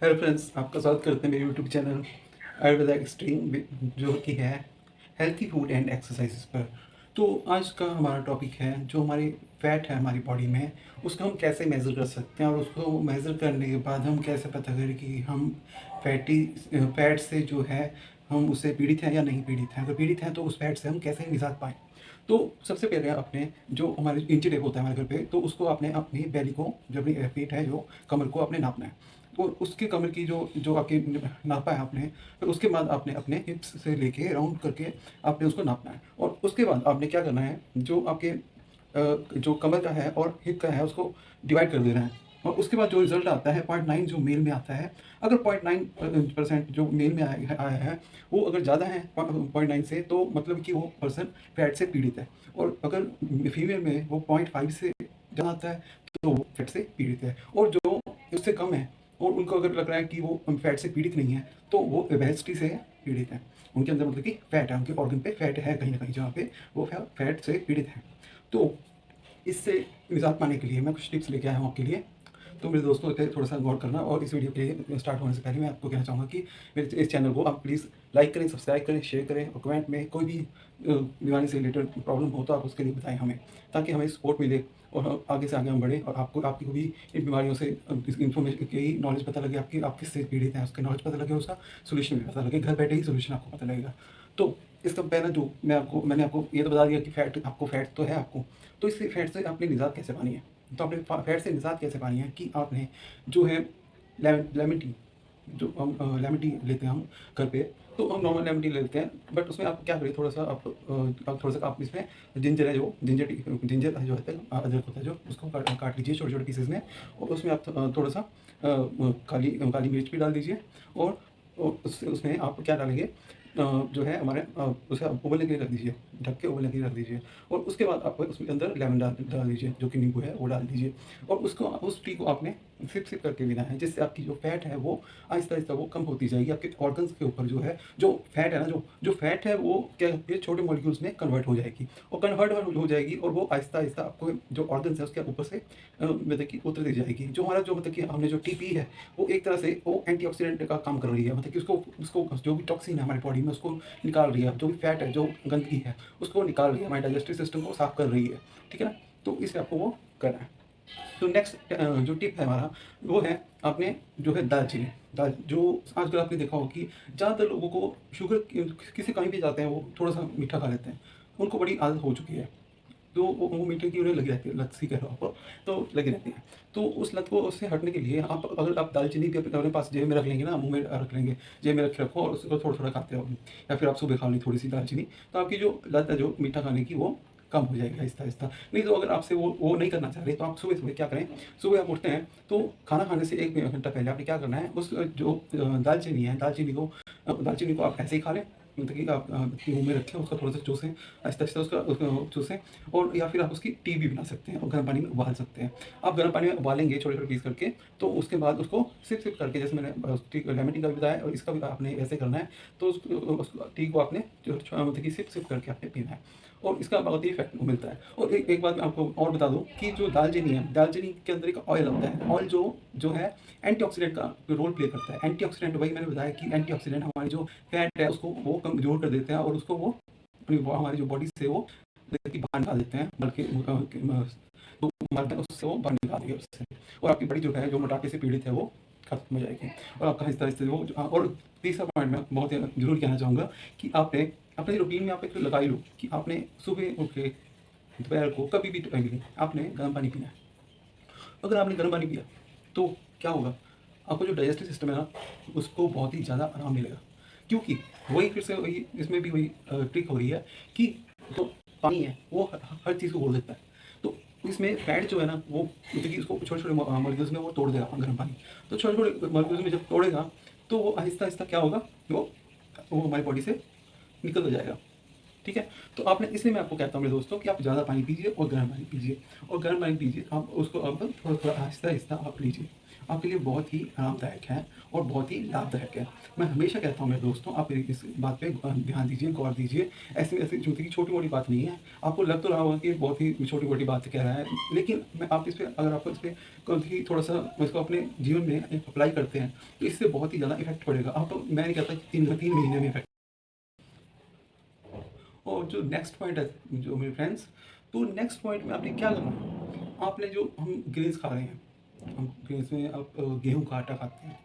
Hello friends, आपका स्वागत करते हैं मेरे यूट्यूब चैनल आयुर्वेदा एक्सट्रीम जो कि है हेल्थी फूड एंड एक्सरसाइजेस पर। तो आज का हमारा टॉपिक है जो हमारी फैट है हमारी बॉडी में, उसको हम कैसे मेज़र कर सकते हैं और उसको मेज़र करने के बाद हम कैसे पता करें कि हम फैट से जो है हम उससे पीड़ित हैं या नहीं पीड़ित हैं। अगर पीड़ित हैं तो उस फैट से हम कैसे निजात पाएँ। तो सबसे पहले अपने जो हमारे इंची टेप होता है हमारे घर पे, तो उसको आपने अपनी बैली को, जो अपनी पेट है, जो कमर को आपने नापना है। तो उसके कमर की जो जो आपकी नापा है आपने, फिर उसके बाद आपने अपने हिप्स से लेके राउंड करके आपने उसको नापना है। और उसके बाद आपने क्या करना है, जो आपके जो कमर का है और हिप का है उसको डिवाइड कर देना है। और उसके बाद जो रिजल्ट आता है 0.9 जो मेल में आता है, अगर 0.9% जो मेल में आया है वो अगर ज़्यादा है 0.9 से, तो मतलब कि वो पर्सन फैट से पीड़ित है। और अगर फीमेल में वो 0.5 से ज़्यादा आता है तो वो फैट से पीड़ित है। और जो उससे कम है और उनको अगर लग रहा है कि वो फैट से पीड़ित नहीं है तो वो ओबेसिटी से पीड़ित है। उनके अंदर मतलब कि फैट है, उनके ऑर्गन पे फैट है कहीं ना कहीं, जहाँ पे वो फैट से पीड़ित है। तो इससे निजात पाने के लिए मैं कुछ टिप्स लेके आया हूँ आपके लिए। तो मेरे दोस्तों पे थोड़ा सा गौर करना। और इस वीडियो के स्टार्ट होने से पहले मैं आपको कहना चाहूँगा कि मेरे इस चैनल को आप प्लीज़ लाइक करें, सब्सक्राइब करें, शेयर करें, और कमेंट में कोई भी बीमारी से रिलेटेड प्रॉब्लम हो तो आप उसके लिए बताएं हमें, ताकि हमें सपोर्ट मिले और आगे से आगे हम बढ़ें। और आपको आपकी को भी इन बीमारियों से इन्फॉर्मेशन की नॉलेज पता लगे, आपकी आप किससे पीड़ित हैं उसके नॉलेज पता लगे, उसका सोल्यूशन भी पता लगे। घर बैठे ही सोल्यूशन आपको पता लगेगा। तो इसका पहला जो मैंने आपको ये तो बता दिया कि फैट तो है आपको, तो इस फैट से आपने निजात कैसे पानी है। तो आपने फैट से निजात कैसे पानी है कि आपने जो है लेमन टी, जो हम लेमन टी लेते हैं हम घर पे, तो हम नॉर्मल लेमन टी लेते हैं, बट उसमें आप क्या करिए, थोड़ा सा आप थोड़ा सा आप इसमें जिंजर है, जो जिंजर जो होता है, अदरक होता है, जो उसको काट लीजिए छोटे छोटे पीसेस में। और उसमें आप थोड़ा सा काली काली मिर्च भी डाल दीजिए। और उसमें आप क्या डालेंगे, जो है हमारे उसे आप उबलने के लिए रख दीजिए, ढक के उबलने के लिए रख दीजिए। और उसके बाद आप उसमें अंदर लेमन डाल डाल दीजिए, जो कि नींबू है वो डाल दीजिए। और उसको उस टी को आपने सिप करके पीना है, जिससे आपकी जो फैट है वो आहिस्ता आहिस्ता वो कम होती जाएगी। आपके ऑर्गन्स के ऊपर जो है जो फैट है ना, जो फैट है वो क्या होती है, छोटे मॉलिक्यूल्स में कन्वर्ट हो जाएगी। और कन्वर्ट हो जाएगी और वो आहिस्ता आहिस्ता आपको जो ऑर्गन्स है उसके ऊपर से मतलब कि उतरती जाएगी। जो हमारा जो मतलब कि हमने जो टी पी है वो एक तरह से वो एंटीऑक्सीडेंट का काम कर रही है, मतलब कि उसको उसको जो भी टॉक्सिन है हमारी बॉडी में उसको निकाल रही है, जो भी फैट है, जो गंदगी है उसको निकाल रही है, हमारे डाइजेस्टिव सिस्टम को साफ कर रही है। ठीक है ना। तो इसलिए आपको वो करना है। तो नेक्स्ट जो टिप है हमारा, वो है आपने जो है दालचीनी। दाल जो आजकल आपने देखा होगा कि ज़्यादातर लोगों को शुगर किसी कहीं भी जाते हैं वो थोड़ा सा मीठा खा लेते हैं, उनको बड़ी आदत हो चुकी है। तो वो मीठे की उन्हें लगी रहती है, लत सी कह लो आप, तो लगी रहती है। तो उस लत को उससे हटने के लिए आप, अगर आप दालचीनी भी अपने पास जेब में रख लेंगे ना, मुँह में रख लेंगे, जेब में रखे रखो और उसको थोड़ा-थोड़ा खाते रहो, या फिर आप सुबह खा ली थोड़ी-सी दालचीनी, तो आपकी जो लत है जो मीठा खाने की वो कम हो जाएगी आहिस्ता-आहिस्ता। नहीं तो अगर आपसे वो नहीं करना चाह रहे, तो आप सुबह-सुबह क्या करें, सुबह आप उठते हैं तो खाना खाने से 1 घंटा पहले आपने क्या करना है, उस जो दालचीनी है, दालचीनी को आप ऐसे ही खा लें, मतलब कि आप अपने मुँह में रखें, उसका थोड़ा-सा चूसें, आहिस्ता-आहिस्ता उसका चूसें। और या फिर आप उसकी टी भी बना सकते हैं और गर्म पानी में उबाल सकते हैं। आप गर्म पानी में उबालेंगे छोटे-छोटे पीस करके, तो उसके बाद उसको सिप-सिप करके, जैसे मैंने लेमन टी का भी बताया और इसका भी आपने ऐसे करना है। तो उस टी को आपने जो मतलब कि सिप-सिप करके आपने पीना है, और इसका बहुत ही इफ़ेक्ट मिलता है। और एक बात मैं आपको और बता दूँ कि जो दालचीनी है, दालचीनी के अंदर एक ऑयल होता है। ऑयल जो है एंटीऑक्सीडेंट का रोल प्ले करता है। एंटीऑक्सीडेंट, वही मैंने बताया कि एंटीऑक्सीडेंट हमारी जो फैट है उसको वो कमज़ोर कर देते हैं, और उसको वो अपनी हमारी जो बॉडी से वो कि बाहर निकाल देते हैं, बल्कि तो मारते हैं उससे, वो बाहर निकाल देंगे उससे। और आपकी बॉडी जो है, जो मोटापे से पीड़ित है, वो खत्म हो जाएगी। और आपका आहिस्ता आहिस्ता वो और तीसरा पॉइंट मैं बहुत ज़रूर कहना चाहूँगा कि आपने अपने रूटीन में आप एक लगा ही लो कि आपने सुबह उठ के दोपहर को कभी भी आपने गर्म पानी पीना है। अगर आपने गर्म पानी पिया तो क्या होगा, आपको जो डाइजेस्टिव सिस्टम है ना उसको बहुत ही ज़्यादा आराम मिलेगा। क्योंकि वही फिर से वही इसमें भी वही ट्रिक हो रही है कि जो पानी है वो हर चीज़ को घोल देता है। तो इसमें फैट जो है ना वो मतलब कि उसको छोटे छोटे मॉलिक्यूल्स में वो तोड़ देगा गर्म पानी। तो छोटे छोटे मॉलिक्यूल्स में जब तोड़ेगा तो वो आहिस्ता आहिस्ता क्या होगा, वो हमारी बॉडी से निकल हो जाएगा। ठीक है। तो आपने, इसलिए मैं आपको कहता हूँ मेरे दोस्तों कि आप ज़्यादा पानी पीजिए और गर्म पानी पीजिए, और गर्म पानी पीजिए, आप उसको अब थोड़ा थोड़ा आहिस्ता आहिस्ता आप लीजिए। आपके लिए बहुत ही आरामदायक है और बहुत ही लाभदायक है। मैं हमेशा कहता हूँ मेरे दोस्तों, आप मेरी इस बात पे ध्यान दीजिए, गौर दीजिए। ऐसी जो कि छोटी-मोटी बात नहीं है। आपको लग तो रहा होगा कि बहुत ही छोटी-मोटी बात कह रहा है, लेकिन मैं आप इस पे अगर आप इस पे कभी थोड़ा-सा इसको अपने जीवन में अप्लाई करते हैं, तो इससे बहुत ही ज़्यादा इफ़ेक्ट पड़ेगा। आप मैं नहीं कहता कि 3 महीने में इफ़ेक्ट। और जो नेक्स्ट पॉइंट है जो मेरे फ्रेंड्स, तो नेक्स्ट पॉइंट में आपने क्या करना है, आपने जो हम ग्रेन्स खा रहे हैं, हम ग्रेन्स में आप गेहूँ का आटा खाते हैं,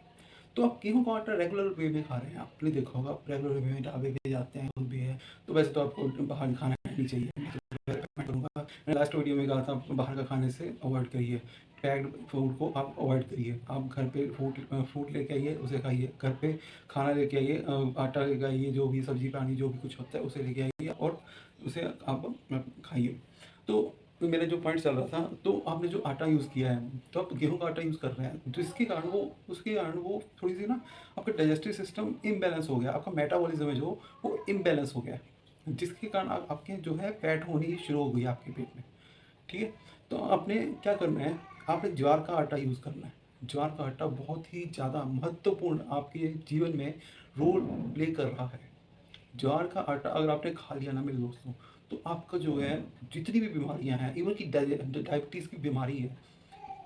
तो आप गेहूँ का आटा रेगुलर वे में खा रहे हैं। आपने देखा होगा आप रेगुलर वे में ढाबे पे जाते हैं, कुछ भी है, तो वैसे तो आपको बाहर खाना नहीं चाहिए। मैं रेकमेंड करूँगा, मैंने लास्ट वीडियो में कहा था आप बाहर का खाने से अवॉइड करिए। पैक्ड फूड को आप अवॉइड करिए। आप घर पे फूड लेके आइए, उसे खाइए। घर पे खाना लेके आइए, आटा लेके आइए, जो भी सब्ज़ी पानी जो भी कुछ होता है उसे लेके आइए और उसे आप खाइए। तो मेरा जो पॉइंट चल रहा था, तो आपने जो आटा यूज़ किया है, तो आप गेहूँ का आटा यूज़ कर रहे हैं, जिसके कारण वो उसके कारण वो थोड़ी-सी ना आपका डाइजेस्टिव सिस्टम इम्बैलेंस हो गया, आपका मेटाबॉलिज़्म है जो वो इम्बैलेंस हो गया है, जिसके कारण आपके जो है फैट होनी शुरू हो गई है आपके पेट में। ठीक है? तो आपने क्या करना है, आपने ज्वार का आटा यूज़ करना है। ज्वार का आटा बहुत ही ज़्यादा महत्वपूर्ण आपके जीवन में रोल प्ले कर रहा है। ज्वार का आटा अगर आपने खा लिया ना मेरे दोस्तों, तो आपका जो है जितनी भी बीमारियाँ हैं, इवन कि डायबिटीज़ की बीमारी है,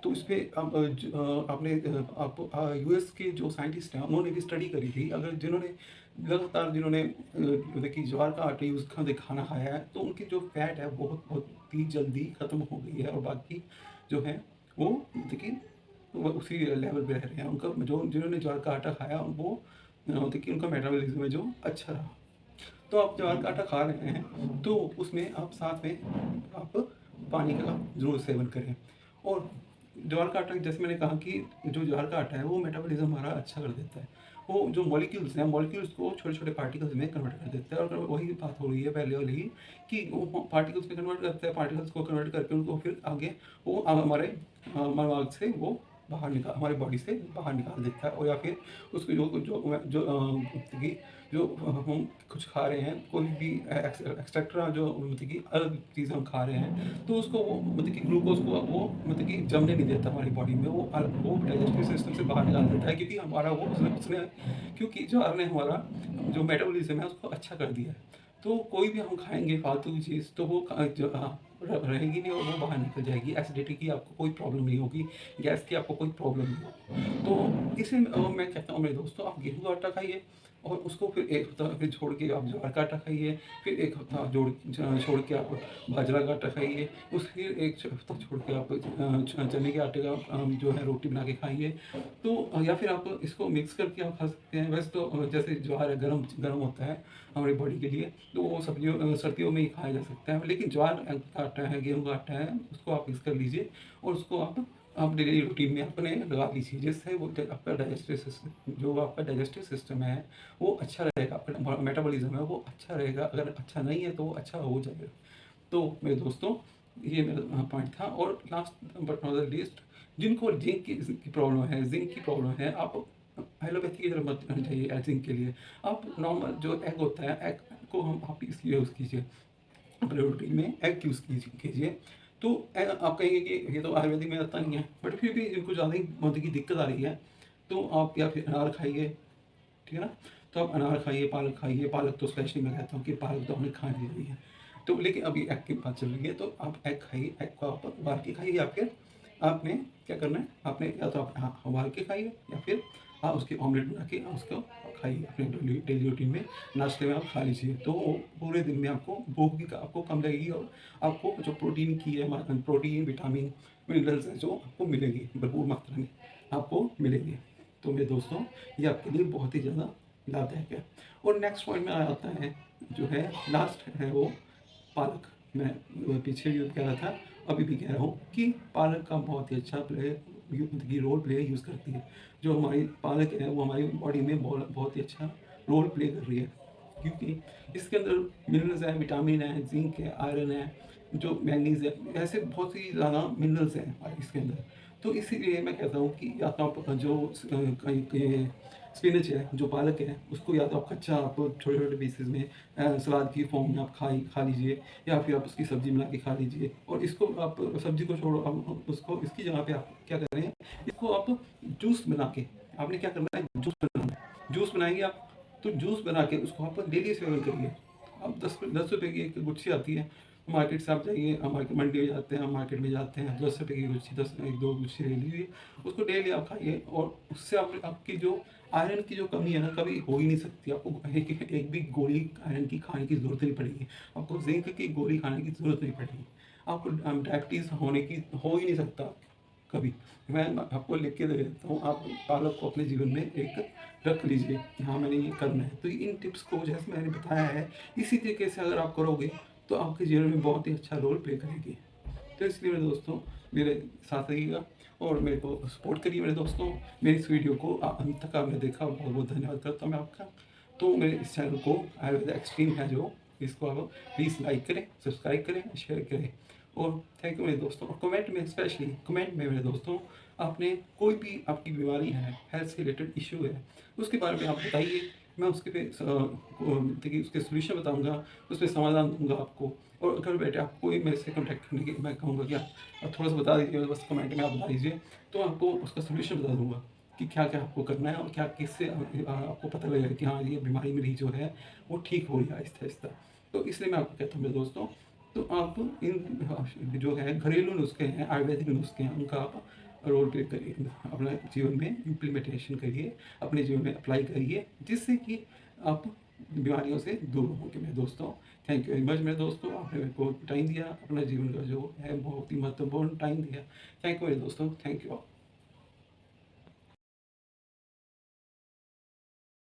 तो इस पे आपने आप यूएस के जो साइंटिस्ट हैं उन्होंने भी स्टडी करी थी। अगर जिन्होंने लगातार जिन्होंने देखिए ज्वार का आटा यूज़ खाना खाया है, तो उनकी जो फैट है बहुत बहुत ही जल्दी ख़त्म हो गई है और बाकी जो है वो देखिए वो उसी लेवल पे रह रहे हैं। उनका जो जिन्होंने ज्वार का आटा खाया वो देखिए उनका मेटाबॉलिज्म है जो अच्छा रहा। तो आप ज्वार का आटा खा रहे हैं, तो उसमें आप साथ में आप पानी का ज़रूर सेवन करें। और ज्वार का आटा जैसे मैंने कहा कि जो ज्वार का आटा है वो मेटाबॉलिज्म हमारा अच्छा कर देता है। वो जो मॉलिक्यूल्स हैं, मॉलिक्यूल्स को छोटे-छोटे पार्टिकल्स में कन्वर्ट कर देता है और वही बात हो रही है पहले वाली कि वो पार्टिकल्स में कन्वर्ट करता है, पार्टिकल्स को कन्वर्ट करके उनको फिर आगे वो हमारे दिमाग से वो बाहर हमारी बॉडी से बाहर निकाल देता है। और या फिर उसको जो जो जो कि जो हम कुछ खा रहे हैं, कोई भी एक्सेट्रा जो मतलब कि अलग चीज़ हम खा रहे हैं, तो उसको वो मतलब कि ग्लूकोज़ को वो मतलब कि जमने नहीं देता हमारी बॉडी में, वो डाइजेस्टिव सिस्टम से बाहर निकाल देता है, क्योंकि हमारा वो उसने क्योंकि ज्वार ने हमारा जो मेटाबॉलिज़्म है उसको अच्छा कर दिया है। तो कोई भी हम खाएँगे फालतू की चीज़, तो वो रहेगी नहीं और वो बाहर निकल जाएगी। एसिडिटी की आपको कोई प्रॉब्लम नहीं होगी, गैस की आपको कोई प्रॉब्लम नहीं होगी। तो इसे मैं कहता हूँ मेरे दोस्तों, आप गेहूँ का आटा खाइए और उसको फिर 1 हफ्ता फिर छोड़ के आप ज्वार का आटा खाइए, फिर 1 हफ्ता छोड़ के आप बाजरा का आटा खाइए, उस फिर 1 हफ्ता छोड़ के आप चने के आटे का जो है रोटी बना के खाइए। तो या फिर आप इसको मिक्स करके आप खा सकते हैं। वैसे तो जैसे ज्वार है गरम गरम होता है हमारी बॉडी के लिए, तो वो सर्दियों में ही खाया जा सकता है। लेकिन ज्वार का आटा है, गेहूँ का आटा है, उसको आप मिक्स कर लीजिए और उसको आप डेली रूटीन में अपने लगा लीजिए, जिससे वो आपका डाइजेस्टिव सिस्टम है वो अच्छा रहेगा, आपका मेटाबॉलिज्म है वो अच्छा रहेगा। अगर अच्छा नहीं है तो वो अच्छा हो जाएगा। तो मेरे दोस्तों, ये मेरा पॉइंट था। और last but not the least, जिनको जिंक की प्रॉब्लम है, जिंक की प्रॉब्लम है, आप एलोपैथी की तरफ मत जाइए जिंक के लिए। आप नॉर्मल जो एग होता है, एग को हम आप इसलिए यूज़ कीजिए अपने रूटीन में, एग यूज़ कीजिए। तो आप कहेंगे कि ये तो आयुर्वेदिक में आता नहीं है, बट फिर भी इनको ज़्यादा ही मतलब की दिक्कत आ रही है, तो आप या फिर अनार खाइए, ठीक है ना? तो आप अनार खाइए, पालक तो स्पेशली मैं कहता हूँ कि पालक तो हमें खानी चाहिए। तो लेकिन अभी एग की बात चल रही है, तो आप एग खाइए, एग को आप उबाल के खाइए, या फिर आपने क्या करना है, आपने या तो आप हाँ, उबाल के खाइए या फिर आप उसके ऑमलेट बना के उसको खाइए अपने डेली डेली रूटीन में, नाश्ते में आप खा लीजिए। तो पूरे दिन में आपको भूख भी आपको कम लगेगी और आपको जो प्रोटीन की है प्रोटीन, विटामिन, मिनरल्स हैं जो आपको मिलेंगी, भरपूर मात्रा में आपको मिलेंगे। तो मेरे दोस्तों, ये आपके लिए बहुत ही ज़्यादा लाभदायक है। और नेक्स्ट पॉइंट में आ आता है जो है लास्ट है वो पालक। मैं पीछे भी कह रहा था, अभी भी कह रहा हूँ कि पालक का बहुत ही अच्छा रोल प्ले यूज़ करती है। जो हमारी पालक है वो हमारी बॉडी में बहुत ही अच्छा रोल प्ले कर रही है, क्योंकि इसके अंदर मिनरल्स हैं, विटामिन है, जिंक है, आयरन है, जो मैंगनीज है, ऐसे बहुत सी ज़्यादा मिनरल्स हैं इसके अंदर। तो इसीलिए मैं कहता हूँ कि या तो आप जो ये स्पिनच है, जो पालक है, उसको या तो आप कच्चा आप छोटे-छोटे पीसेज़ में सलाद की फॉर्म में आप खा लीजिए, या फिर आप उसकी सब्ज़ी बना के खा लीजिए। और इसको आप सब्ज़ी को छोड़ो, अब उसको इसकी जगह पे आप क्या करें, इसको आप जूस बना के, आपने क्या करना है, जूस बनाएँगे आप, तो जूस बना के उसको आप डेली सेवन करिए। अब 10 रुपए की एक गुच्छी आती है, मार्केट से आप जाइए, हम मार्केट मंडी में जाते हैं, हम मार्केट में जाते हैं, 10 रुपए की गुच्छी, 10 1-2 गुच्छी ले लीजिए, उसको डेली आप खाइए और उससे आप आपकी जो आयरन की जो कमी है ना, कभी हो ही नहीं सकती। आपको एक भी गोली आयरन की खाने की ज़रूरत नहीं पड़ेगी, आपको ज़िंक की गोली खाने की ज़रूरत नहीं पड़ेगी, आपको डायबिटीज़ होने की हो ही नहीं सकता कभी। मैं आपको लिख के दे देता हूँ, आप पालक को अपने जीवन में एक रख लीजिए कि हाँ, मैंने ये करना है। तो इन टिप्स को जैसे मैंने बताया है, इसी तरीके से अगर आप करोगे तो आपके जीवन में बहुत ही अच्छा रोल प्ले करेगी। तो इसलिए मेरे दोस्तों, मेरे साथ रहिएगा और मेरे को सपोर्ट करिए मेरे दोस्तों। मेरी इस वीडियो को अंत तक आपने देखा, बहुत बहुत धन्यवाद करता हूँ मैं आपका। तो मेरे इस चैनल को आयुर्वेदा एक्सट्रीम है जो, इसको आप प्लीज़ लाइक करें, सब्सक्राइब करें, शेयर करें और थैंक यू मेरे दोस्तों। और कमेंट में, स्पेशली कमेंट में मेरे दोस्तों, आपने कोई भी आपकी बीमारी है, हेल्थ से रिलेटेड इशू है, उसके बारे में आप बताइए। मैं उसके पे देखिए उसके सॉल्यूशन बताऊंगा, उस पर समाधान दूंगा आपको। और घर बैठे आप कोई मेरे से कॉन्टैक्ट करने की मैं कहूँगा कि आप थोड़ा सा बता दीजिए, बस कमेंट में आप बता दीजिए, तो आपको उसका सॉल्यूशन बता दूंगा कि क्या क्या आपको करना है और क्या किससे आपको पता लगेगा कि हाँ, ये बीमारी मेरी जो है वो ठीक हो रही है आहिस्ता आहिस्ता। तो इसलिए मैं आपको कहता हूँ मेरे दोस्तों, तो आप इन जो है घरेलू नुस्खे हैं, आयुर्वेदिक नुस्खे हैं, उनका आप रोल प्ले करिए, अपने जीवन में इम्प्लीमेंटेशन करिए, अपने जीवन में अप्लाई करिए, जिससे कि आप बीमारियों से दूर होंगे मेरे दोस्तों। थैंक यू वेरी मच मेरे दोस्तों, आपने मेरे को टाइम दिया, अपना जीवन का जो है बहुत ही महत्वपूर्ण टाइम दिया। थैंक यू मेरे दोस्तों, थैंक यू ऑल।